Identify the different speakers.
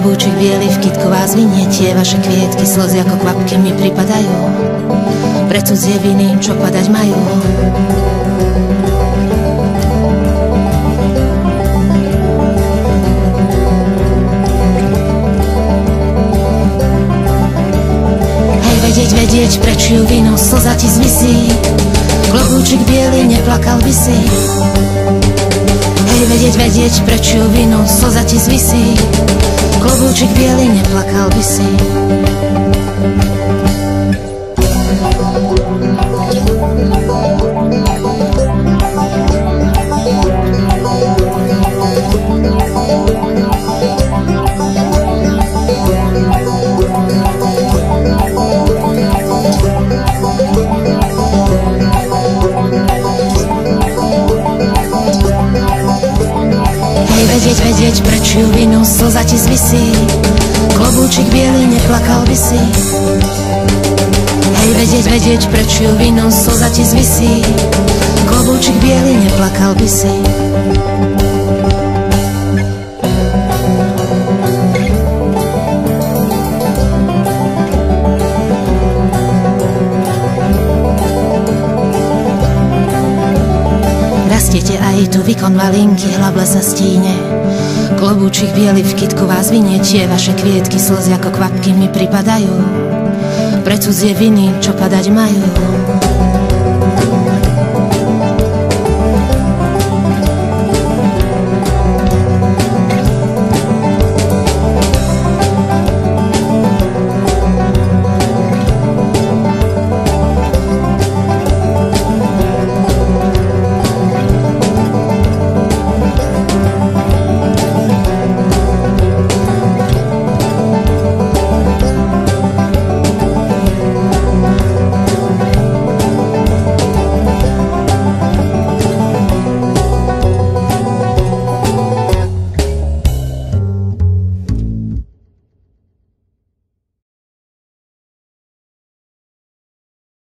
Speaker 1: Klobúčik biely v kytku vás vinie, tie vaše kvietky slzy ako kvapky mi pripadajú pre cudzie viny, čo padať majú. Hej, vedieť, preč ju vinu, slza ti zvisí, klobúčik biely neplakal by si. Hej, vedieť, preč ju vinu, slza ti zvisí, klobúčik biely neplakal by si. Vedieť, preč ju vinu, slza ti zvisí, klobúčik biely neplakal by si. Hej, vedieť, preč ju vinu, slza ti zvisí, klobúčik biely neplakal by si. Rastiete aj tu výkon malinky, hlavle sa stíne, klobúčik biely v kytku vás vinie, tie vaše kvietky slzy ako kvapky mi pripadajú pre cudzie viny, čo padať majú.